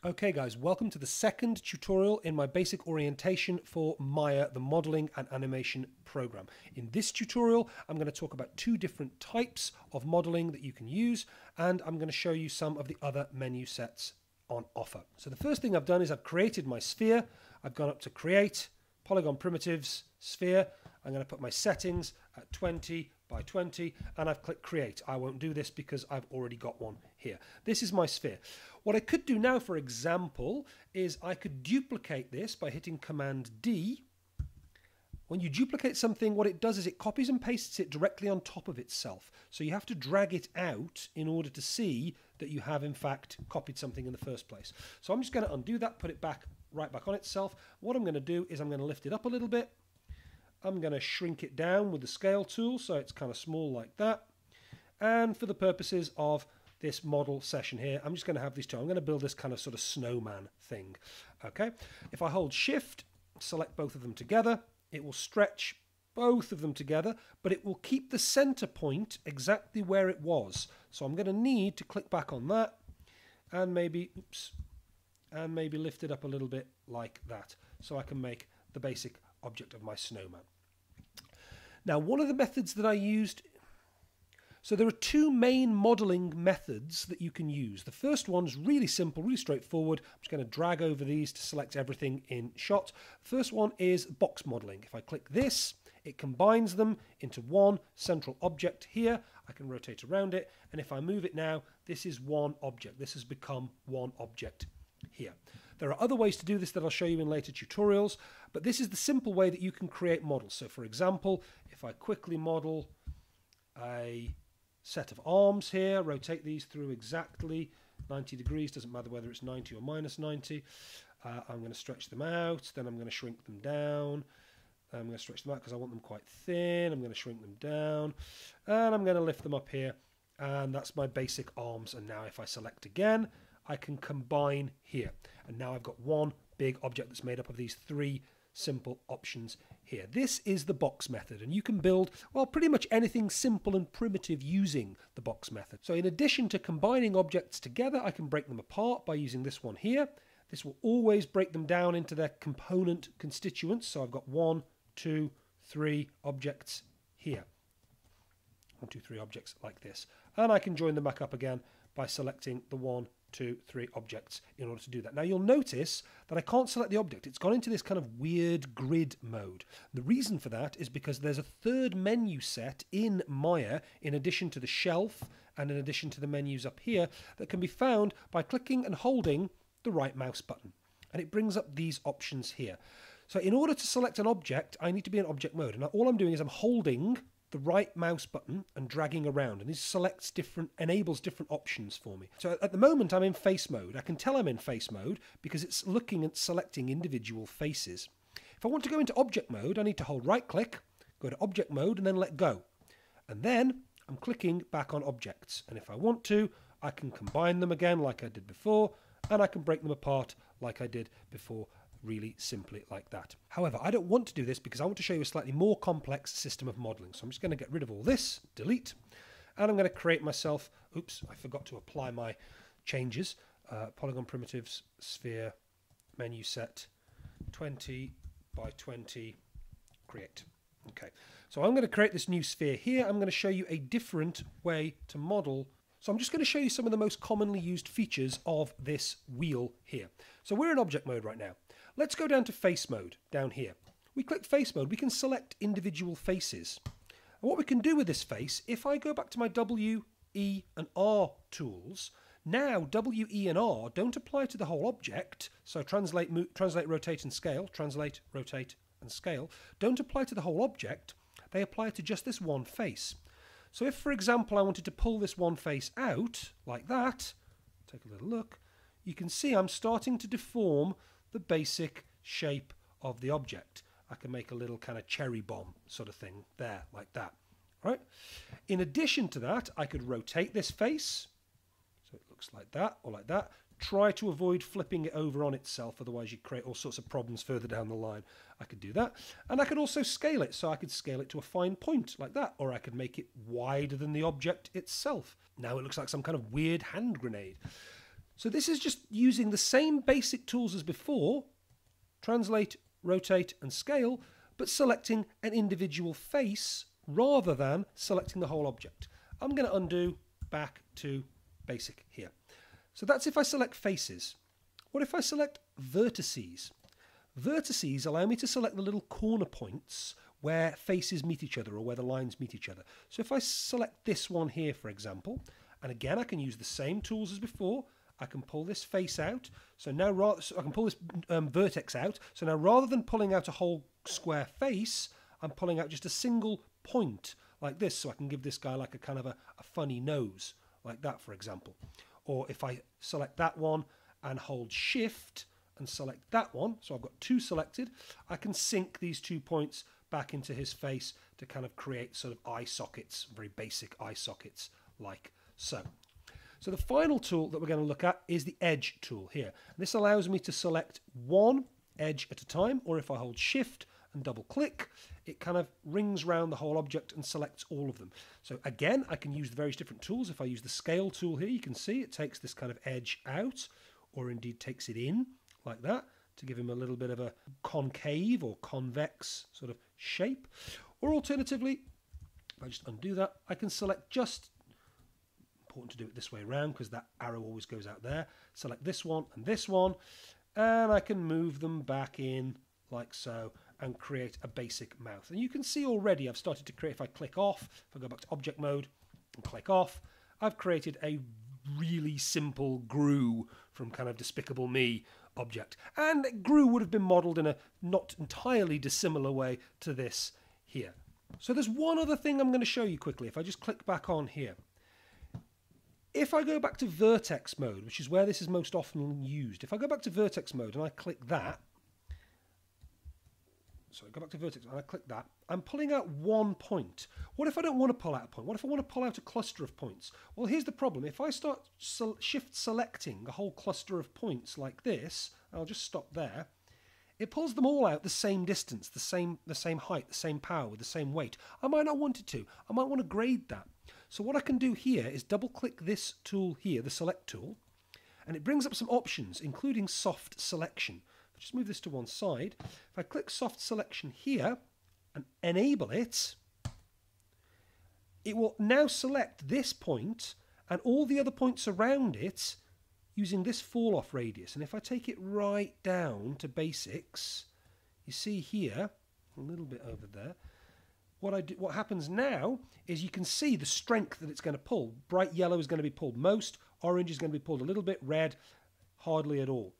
Okay guys, welcome to the second tutorial in my basic orientation for Maya, the modeling and animation program. In this tutorial, I'm going to talk about two different types of modeling that you can use, and I'm going to show you some of the other menu sets on offer. So the first thing I've done is I've created my sphere. I've gone up to Create, Polygon Primitives, Sphere. I'm going to put my settings at 20 by 20 and I've clicked Create. I won't do this because I've already got one here. This is my sphere. What I could do now, for example, is I could duplicate this by hitting Command D. When you duplicate something, what it does is it copies and pastes it directly on top of itself. So you have to drag it out in order to see that you have in fact copied something in the first place. So I'm just going to undo that, put it back right back on itself. What I'm going to do is I'm going to lift it up a little bit. I'm going to shrink it down with the scale tool so it's kind of small like that. And for the purposes of this model session here, I'm just going to have these two. I'm going to build this kind of sort of snowman thing. Okay. If I hold Shift, select both of them together, it will stretch both of them together, but it will keep the center point exactly where it was. So I'm going to need to click back on that and maybe, and maybe lift it up a little bit like that so I can make the basic object of my snowman. Now, one of the methods that I used, so there are two main modeling methods that you can use. The first one's really simple, really straightforward. I'm just going to drag over these to select everything in shot. The first one is box modeling. If I click this, it combines them into one central object here. I can rotate around it, and if I move it now, this is one object. This has become one object here. There are other ways to do this that I'll show you in later tutorials, but this is the simple way that you can create models. So for example, if I quickly model a set of arms here, rotate these through exactly 90 degrees, doesn't matter whether it's 90 or minus 90. I'm going to stretch them out, then I'm going to shrink them down. I'm going to stretch them out because I want them quite thin. I'm going to shrink them down, and I'm going to lift them up here, and that's my basic arms. And now if I select again, I can combine here, and now I've got one big object that's made up of these three simple options here. This is the box method, and you can build, well, pretty much anything simple and primitive using the box method. So in addition to combining objects together, I can break them apart by using this one here. This will always break them down into their component constituents. So I've got 1, 2, 3 objects here. 1, 2, 3 objects like this. And I can join them back up again by selecting the 1, 2, 3 objects in order to do that. Now you'll notice that I can't select the object. It's gone into this kind of weird grid mode. The reason for that is because there's a third menu set in Maya in addition to the shelf and in addition to the menus up here that can be found by clicking and holding the right mouse button. And it brings up these options here. So in order to select an object, I need to be in object mode. And all I'm doing is I'm holding the right mouse button and dragging around, and this enables different options for me. So at the moment I'm in face mode. I can tell I'm in face mode because it's looking at selecting individual faces. If I want to go into object mode, I need to hold right click, go to object mode, and then let go. And then I'm clicking back on objects. And if I want to, I can combine them again like I did before, and I can break them apart like I did before, really simply like that. However, I don't want to do this because I want to show you a slightly more complex system of modeling. So I'm just going to get rid of all this, delete, and I'm going to create myself, oops, I forgot to apply my changes, Polygon Primitives, Sphere, menu set, 20 by 20, create. Okay, so I'm going to create this new sphere here. I'm going to show you a different way to model. So I'm just going to show you some of the most commonly used features of this wheel here. So we're in object mode right now. Let's go down to face mode down here. We click face mode, we can select individual faces. And what we can do with this face, if I go back to my W, E and R tools, now W, E and R don't apply to the whole object. So translate, rotate and scale, translate, rotate and scale, don't apply to the whole object. They apply to just this one face. So if, for example, I wanted to pull this one face out like that, take a little look, you can see I'm starting to deform the basic shape of the object. I can make a little kind of cherry bomb sort of thing there, like that. Right? In addition to that, I could rotate this face, so it looks like that or like that. Try to avoid flipping it over on itself, otherwise you create all sorts of problems further down the line. I could do that. And I could also scale it, so I could scale it to a fine point like that, or I could make it wider than the object itself. Now it looks like some kind of weird hand grenade. So this is just using the same basic tools as before, translate, rotate and scale, but selecting an individual face rather than selecting the whole object. I'm going to undo, back to basic here. So that's if I select faces. What if I select vertices? Vertices allow me to select the little corner points where faces meet each other or where the lines meet each other. So if I select this one here, for example, and again I can use the same tools as before, I can pull this face out. So now I can pull this vertex out. So now rather than pulling out a whole square face, I'm pulling out just a single point like this. So I can give this guy like a kind of a funny nose like that, for example. Or if I select that one and hold shift and select that one, so I've got two selected, I can sink these 2 points back into his face to kind of create sort of eye sockets, very basic eye sockets like so. So the final tool that we're going to look at is the edge tool here. This allows me to select one edge at a time, or if I hold shift and double click, it kind of rings round the whole object and selects all of them. So again, I can use the various different tools. If I use the scale tool here, you can see it takes this kind of edge out, or indeed takes it in like that to give him a little bit of a concave or convex sort of shape. Or alternatively, if I just undo that, I can select just, important to do it this way around because that arrow always goes out there, select this one, and I can move them back in like so and create a basic mouth. And you can see already I've started to create, if I click off, if I go back to object mode and click off, I've created a really simple Gru from kind of Despicable Me object. And Gru would have been modeled in a not entirely dissimilar way to this here. So there's one other thing I'm going to show you quickly. If I just click back on here. If I go back to vertex mode, which is where this is most often used, if I go back to vertex mode and I click that, so I go back to vertex and I click that, I'm pulling out one point. What if I don't want to pull out a point? What if I want to pull out a cluster of points? Well, here's the problem. If I start shift selecting a whole cluster of points like this, I'll just stop there, it pulls them all out the same distance, the same height, the same power, with the same weight. I might not want it to. I might want to grade that. So what I can do here is double click this tool here, the select tool, and it brings up some options, including soft selection. I'll just move this to one side. If I click soft selection here and enable it, it will now select this point and all the other points around it using this fall off radius. And if I take it right down to basics, you see here, a little bit over there, what happens now is you can see the strength that it's going to pull. Bright yellow is going to be pulled most, orange is going to be pulled a little bit, red hardly at all.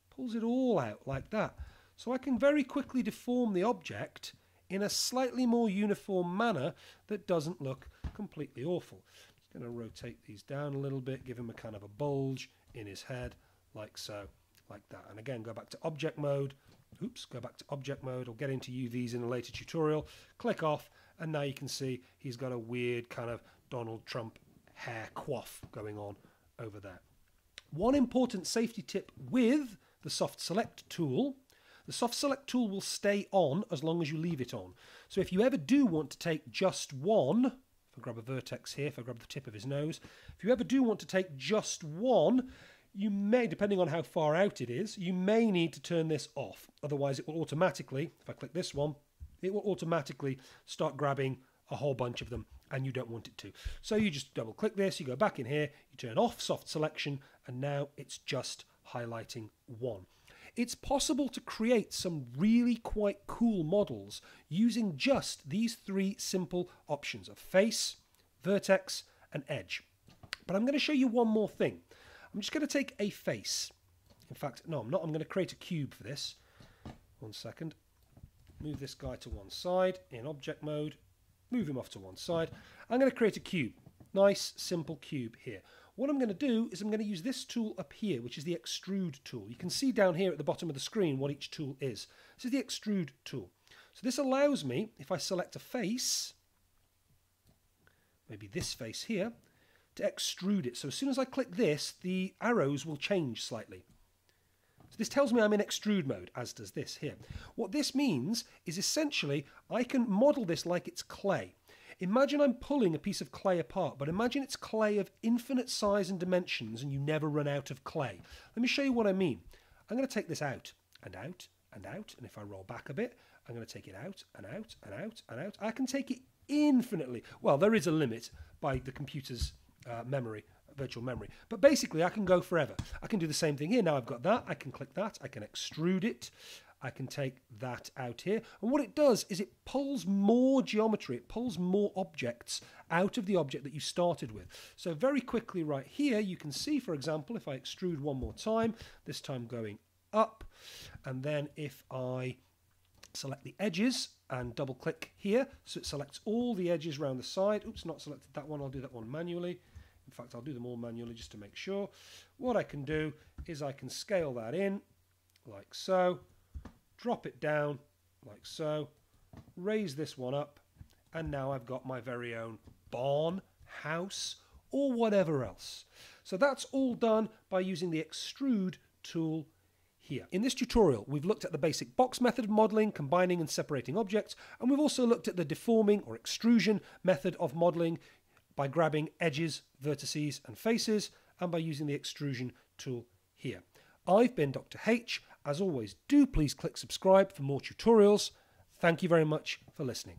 Pulls it all out like that. So I can very quickly deform the object in a slightly more uniform manner that doesn't look completely awful. Just going to rotate these down a little bit, give him a kind of a bulge in his head, like so, like that. And again, go back to object mode. Oops, go back to object mode. I'll get into UVs in a later tutorial. Click off, and now you can see he's got a weird kind of Donald Trump hair coif going on over there. One important safety tip with the soft select tool, the soft select tool will stay on as long as you leave it on. So if you ever do want to take just one, if I grab a vertex here, if I grab the tip of his nose, if you ever do want to take just one, you may, depending on how far out it is, you may need to turn this off. Otherwise it will automatically, if I click this one, it will automatically start grabbing a whole bunch of them and you don't want it to. So you just double click this, you go back in here, you turn off soft selection, and now it's just highlighting one. It's possible to create some really quite cool models using just these three simple options of face, vertex, and edge. But I'm going to show you one more thing. I'm just going to take a face. In fact, no, I'm not. I'm going to create a cube for this. 1 second. Move this guy to one side in object mode. Move him off to one side. I'm going to create a cube. Nice, simple cube here. What I'm going to do is I'm going to use this tool up here, which is the Extrude tool. You can see down here at the bottom of the screen what each tool is. This is the Extrude tool. So this allows me, if I select a face, maybe this face here, to extrude it. So as soon as I click this, the arrows will change slightly. So this tells me I'm in extrude mode, as does this here. What this means is essentially I can model this like it's clay. Imagine I'm pulling a piece of clay apart, but imagine it's clay of infinite size and dimensions and you never run out of clay. Let me show you what I mean. I'm going to take this out and out and out, and if I roll back a bit, I'm going to take it out and out and out and out. I can take it infinitely. Well, there is a limit by the computer's memory, virtual memory, but basically I can go forever. I can do the same thing here. Now I've got that, I can click that, I can extrude it, I can take that out here, and what it does is it pulls more geometry, it pulls more objects out of the object that you started with. So very quickly right here you can see, for example, if I extrude one more time, this time going up, and then if I select the edges and double click here, so it selects all the edges around the side. Oops, not selected that one, I'll do that one manually. In fact, I'll do them all manually just to make sure. What I can do is I can scale that in like so, drop it down like so, raise this one up, and now I've got my very own barn, house, or whatever else. So that's all done by using the Extrude tool here. In this tutorial, we've looked at the basic box method of modeling, combining and separating objects, and we've also looked at the deforming or extrusion method of modeling by grabbing edges, vertices, and faces, and by using the extrusion tool here. I've been Dr. H. As always, do please click subscribe for more tutorials. Thank you very much for listening.